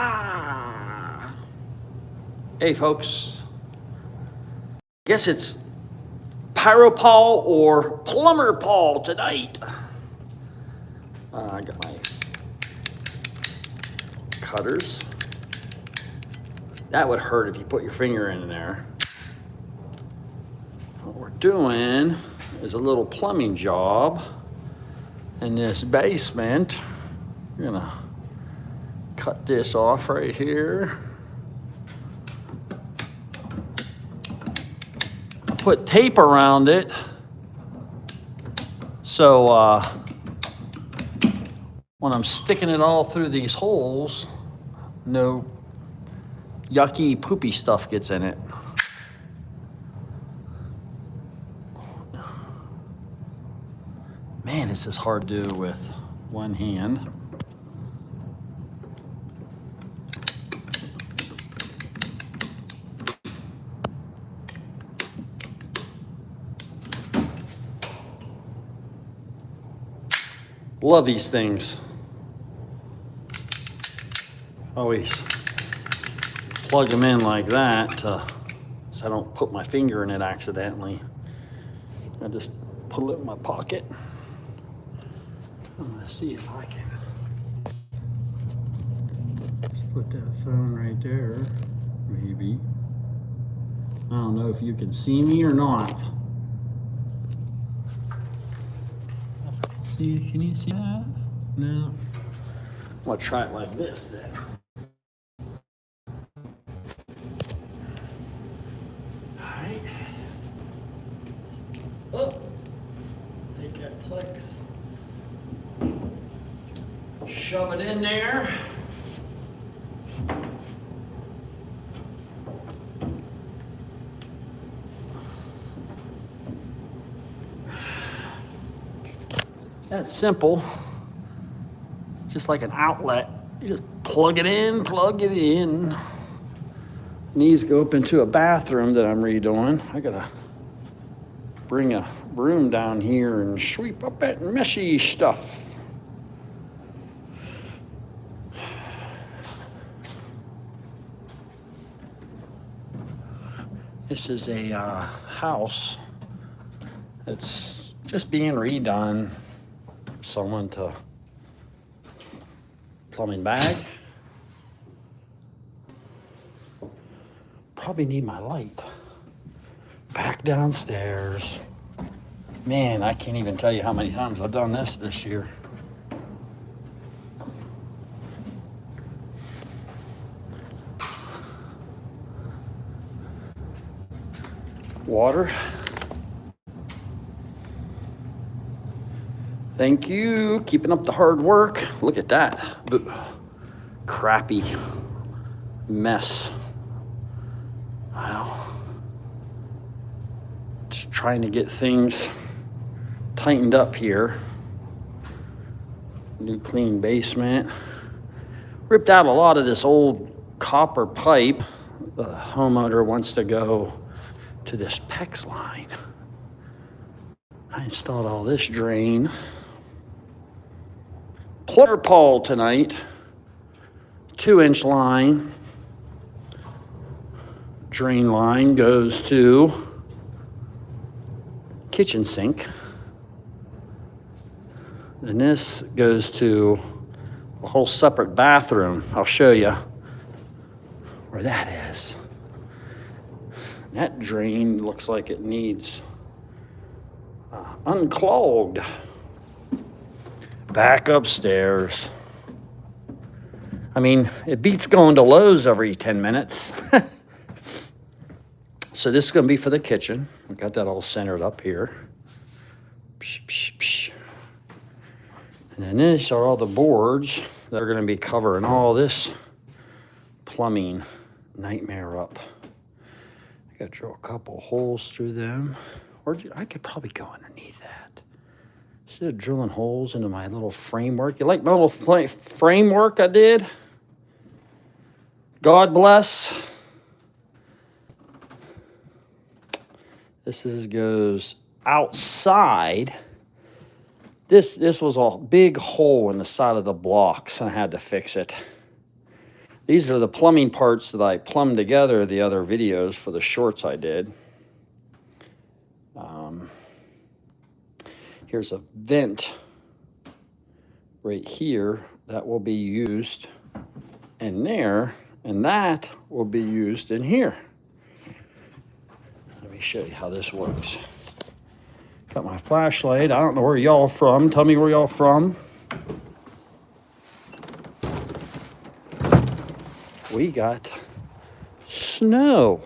Ah! Hey, folks. Guess it's Pyro Paul or Plumber Paul tonight. I got my cutters. That would hurt if you put your finger in there. What we're doing is a little plumbing job in this basement. We're gonna cut this off right here. Put tape around it so when I'm sticking it all through these holes, no yucky poopy stuff gets in it. Man, this is hard to do with one hand. Love these things. Always plug them in like that so I don't put my finger in it accidentally. I just put it in my pocket. I'm gonna see if I can just put that phone right there, maybe. I don't know if you can see me or not. Can you see that? No. I'm gonna try it like this then. Alright. Oh, take that Plex. Shove it in there. That's simple. Just like an outlet. You just plug it in, plug it in. These go up into a bathroom that I'm redoing. I gotta bring a broom down here and sweep up that messy stuff. This is a house that's just being redone. Someone to plumbing bag. Probably need my light. Back downstairs. Man, I can't even tell you how many times I've done this year. Water. Thank you, keeping up the hard work. Look at that crappy mess. Wow. Just trying to get things tightened up here. New clean basement. Ripped out a lot of this old copper pipe. The homeowner wants to go to this PEX line. I installed all this drain. Plumber Paul tonight, 2-inch line, drain line goes to kitchen sink, and this goes to a whole separate bathroom. I'll show you where that is. That drain looks like it needs unclogged. Back upstairs. I mean, it beats going to Lowe's every 10 minutes. So this is going to be for the kitchen. I got that all centered up here. Psh, psh, psh. And then these are all the boards that are going to be covering all this plumbing nightmare up. I got to drill a couple holes through them. Or I could probably go underneath that. Instead of drilling holes into my little framework. You like my little framework I did? God bless. This goes outside. This was a big hole in the side of the blocks, and I had to fix it. These are the plumbing parts that I plumbed together the other videos for the shorts I did. Here's a vent right here that will be used in there, and that will be used in here. Let me show you how this works. Got my flashlight. I don't know where y'all from. Tell me where y'all from. We got snow.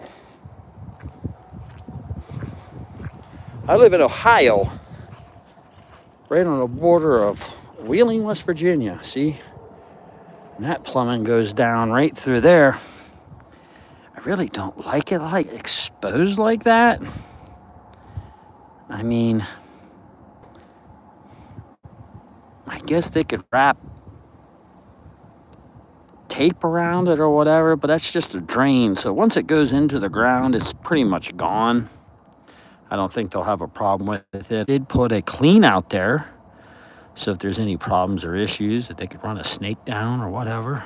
I live in Ohio, right on the border of Wheeling, West Virginia. See? And that plumbing goes down right through there. I really don't like it like exposed like that. I mean, I guess they could wrap tape around it or whatever, but that's just a drain. So once it goes into the ground, it's pretty much gone. I don't think they'll have a problem with it. They did put a clean out there, so if there's any problems or issues that they could run a snake down or whatever.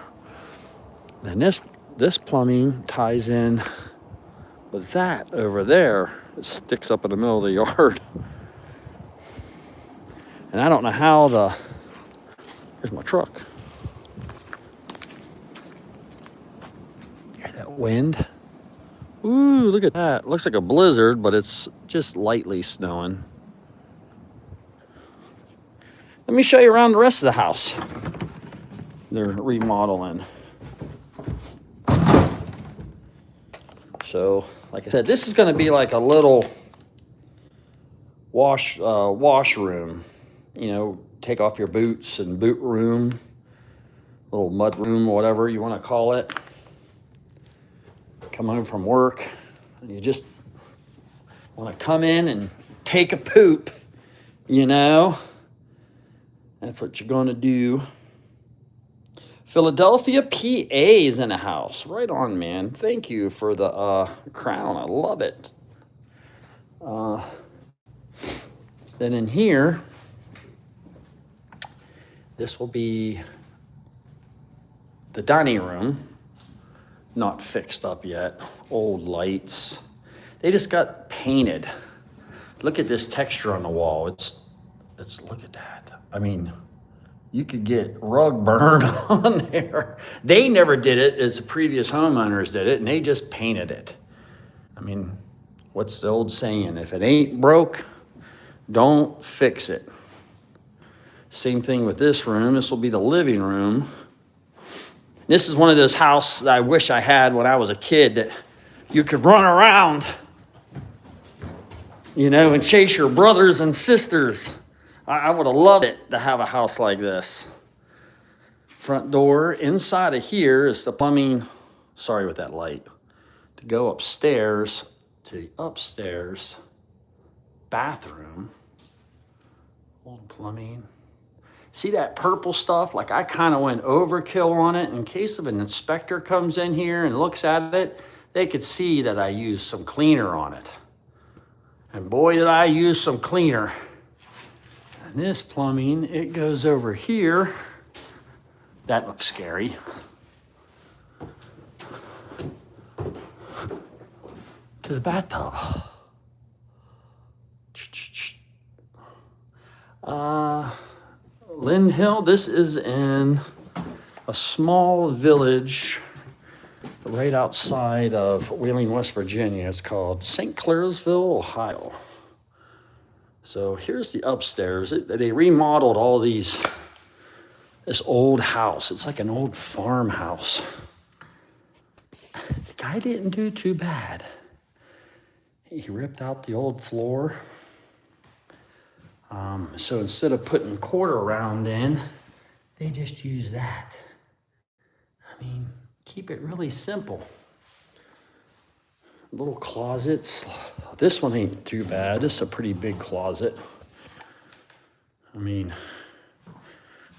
Then this plumbing ties in with that over there. It sticks up in the middle of the yard. And I don't know how here's my truck. Hear that wind? Ooh, look at that. Looks like a blizzard, but it's just lightly snowing. Let me show you around the rest of the house. They're remodeling. So, like I said, this is going to be like a little washroom. You know, take off your boots and boot room, little mud room, whatever you want to call it. Come home from work and you just want to come in and take a poop, you know. That's what you're going to do. Philadelphia, PA is in the house. Right on, man. Thank you for the crown. I love it. Then in here, this will be the dining room. Not fixed up yet. Old lights. They just got painted. Look at this texture on the wall. It's look at that. I mean, you could get rug burn on there. They never did it as the previous homeowners did it, and they just painted it. I mean, what's the old saying? If it ain't broke, don't fix it. Same thing with this room. This will be the living room. This is one of those houses that I wish I had when I was a kid, that you could run around, you know, and chase your brothers and sisters. I would have loved it to have a house like this. Front door. Inside of here is the plumbing. Sorry with that light. To go upstairs to the upstairs bathroom. Old plumbing. See that purple stuff? Like, I kind of went overkill on it. In case of an inspector comes in here and looks at it, they could see that I used some cleaner on it. And boy, did I use some cleaner. And this plumbing, it goes over here. That looks scary. To the bathtub. Lynn Hill, this is in a small village right outside of Wheeling, West Virginia. It's called St. Clairsville, Ohio. So here's the upstairs. They remodeled all this old house. It's like an old farmhouse. The guy didn't do too bad. He ripped out the old floor. So instead of putting quarter round in, they just use that. I mean, keep it really simple. Little closets. This one ain't too bad. This is a pretty big closet. I mean,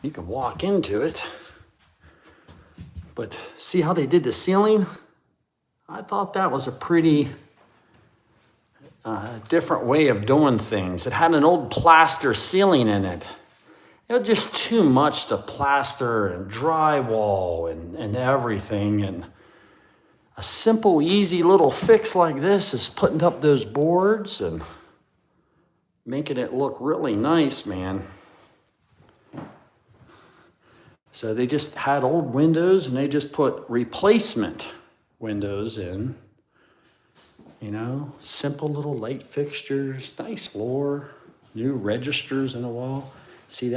you can walk into it. But see how they did the ceiling? I thought that was a pretty different way of doing things. It had an old plaster ceiling in it. just too much to plaster and drywall and everything. And a simple, easy little fix like this is putting up those boards and making it look really nice, man. So they just had old windows and they just put replacement windows in. You know, simple little light fixtures, nice floor, new registers in the wall. See,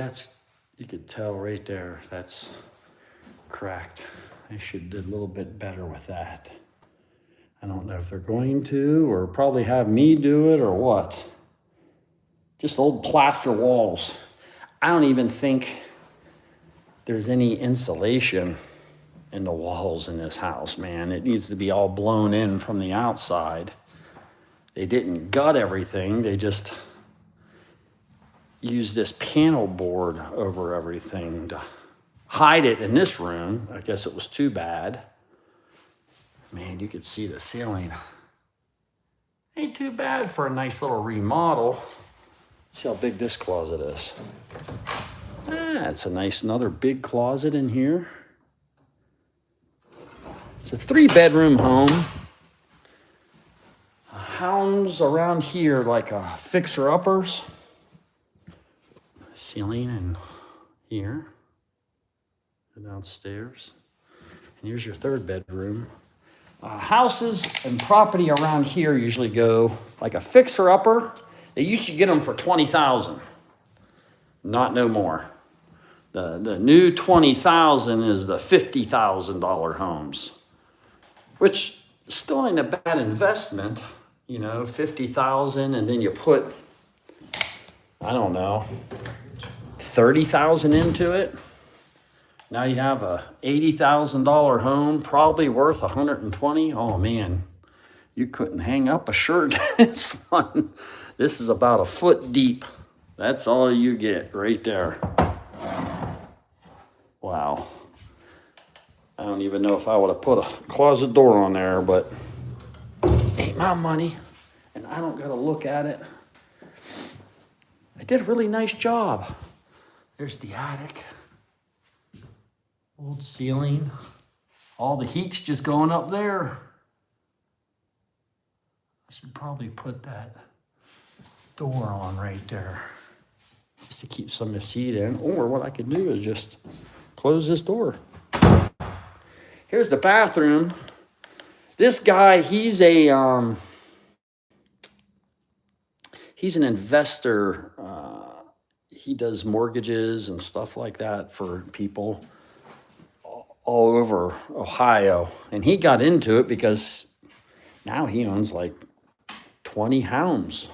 you could tell right there, that's cracked. They should do a little bit better with that. I don't know if they're going to, or probably have me do it, or what. Just old plaster walls. I don't even think there's any insulation in the walls in this house, man. It needs to be all blown in from the outside. They didn't gut everything. They just used this panel board over everything to hide it in this room. I guess it was too bad. Man, you could see the ceiling. Ain't too bad for a nice little remodel. See how big this closet is. It's a nice, another big closet in here. It's a 3-bedroom home. Homes around here like a fixer-uppers. Ceiling in here. And downstairs. And here's your 3rd bedroom. Houses and property around here usually go like a fixer-upper. They used to get them for $20,000. Not no more. The new $20,000 is the $50,000 homes, which still ain't a bad investment. You know, $50,000, and then you put, I don't know, $30,000 into it. Now you have a $80,000 home, probably worth $120,000. Oh man, you couldn't hang up a shirt in this one. This is about a foot deep. That's all you get right there. Wow. I don't even know if I would have put a closet door on there, but ain't my money, and I don't gotta look at it. I did a really nice job. There's the attic. Old ceiling. All the heat's just going up there. I should probably put that door on right there just to keep some of this heat in. Or what I could do is just close this door. Here's the bathroom. This guy, he's an investor. He does mortgages and stuff like that for people all over Ohio. And he got into it because now he owns like 20 homes.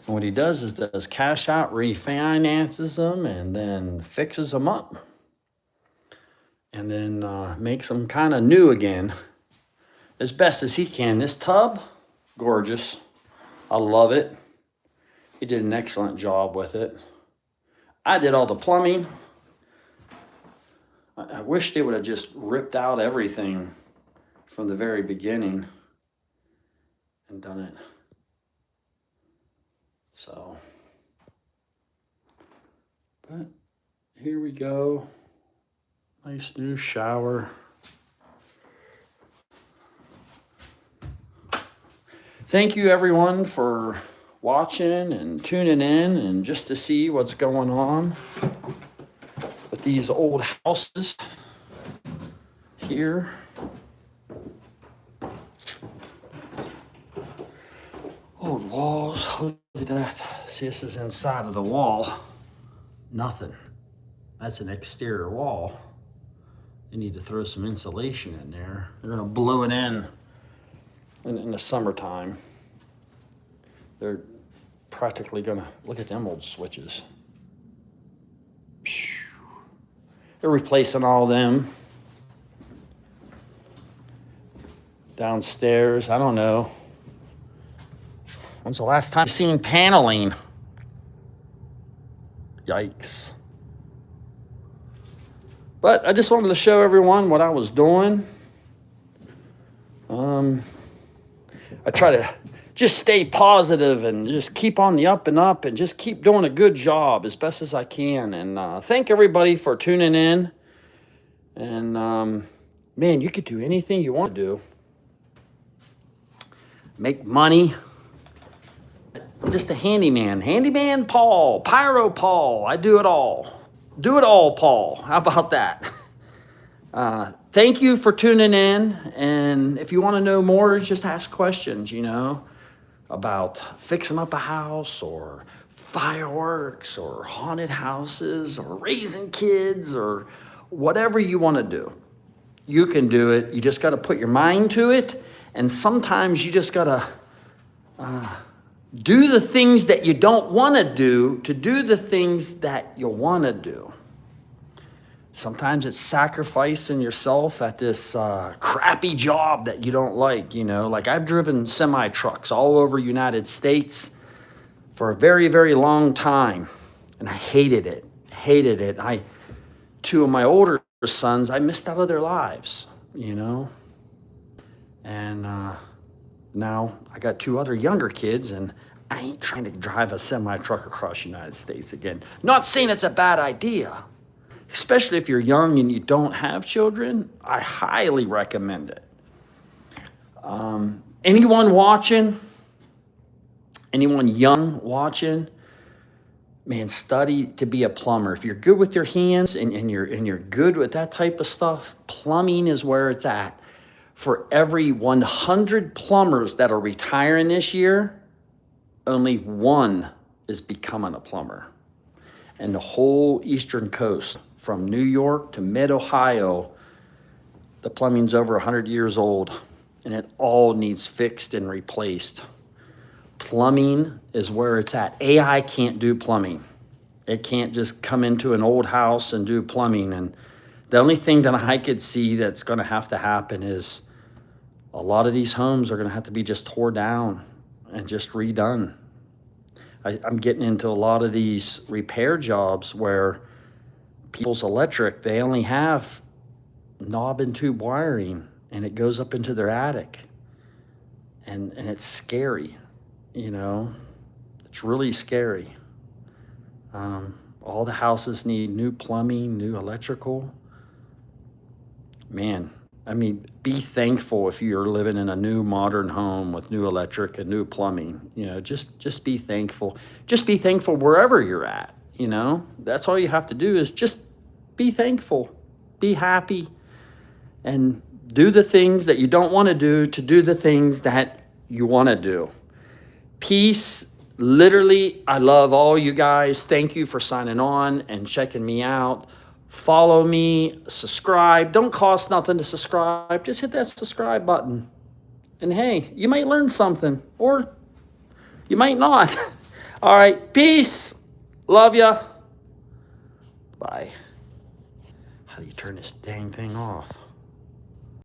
And what he does is does cash out, refinances them, and then fixes them up. And then makes them kind of new again as best as he can. This tub, gorgeous. I love it. He did an excellent job with it. I did all the plumbing. I wish they would have just ripped out everything from the very beginning and done it. So, but here we go. Nice new shower. Thank you everyone for watching and tuning in and just to see what's going on with these old houses here. Old walls, look at that. See, this is inside of the wall. Nothing. That's an exterior wall. They need to throw some insulation in there. They're gonna blow it in the summertime. They're practically gonna, look at them old switches. They're replacing all them. Downstairs, I don't know. When's the last time you've seen paneling? Yikes. But I just wanted to show everyone what I was doing. I try to just stay positive and just keep on the up and up and just keep doing a good job as best as I can. And thank everybody for tuning in. And man, you could do anything you want to do. Make money. I'm just a handyman. Handyman Paul, Pyro Paul. I do it all. Do it all, Paul. How about that? Thank you for tuning in. And if you want to know more, just ask questions, about fixing up a house or fireworks or haunted houses or raising kids or whatever you want to do. You can do it. You just got to put your mind to it. And sometimes you just got to do the things that you don't want to do the things that you want to do. Sometimes it's sacrificing yourself at this crappy job that you don't like, Like I've driven semi-trucks all over United States for a very, very long time. And I hated it. Two of my older sons, I missed out of their lives, And now I got two other younger kids, and I ain't trying to drive a semi-truck across the United States again. Not saying it's a bad idea. Especially if you're young and you don't have children, I highly recommend it. Anyone watching, anyone young watching, man, study to be a plumber. If you're good with your hands and you're good with that type of stuff, plumbing is where it's at. For every 100 plumbers that are retiring this year, only one is becoming a plumber. And the whole Eastern Coast, from New York to mid-Ohio, the plumbing's over 100 years old, and it all needs fixed and replaced. Plumbing is where it's at. AI can't do plumbing. It can't just come into an old house and do plumbing. And the only thing that I could see that's going to have to happen is a lot of these homes are going to have to be just tore down and just redone. I'm getting into a lot of these repair jobs where people's electric, they only have knob and tube wiring, and it goes up into their attic. And it's scary, It's really scary. All the houses need new plumbing, new electrical. Man, be thankful if you're living in a new modern home with new electric and new plumbing. Just be thankful. Just be thankful wherever you're at. That's all you have to do is just be thankful, be happy, and do the things that you don't want to do the things that you want to do. Peace. Literally, I love all you guys. Thank you for signing on and checking me out. Follow me, subscribe. Don't cost nothing to subscribe. Just hit that subscribe button. And hey, you might learn something, or you might not. All right, peace. Love ya. Bye. How do you turn this dang thing off?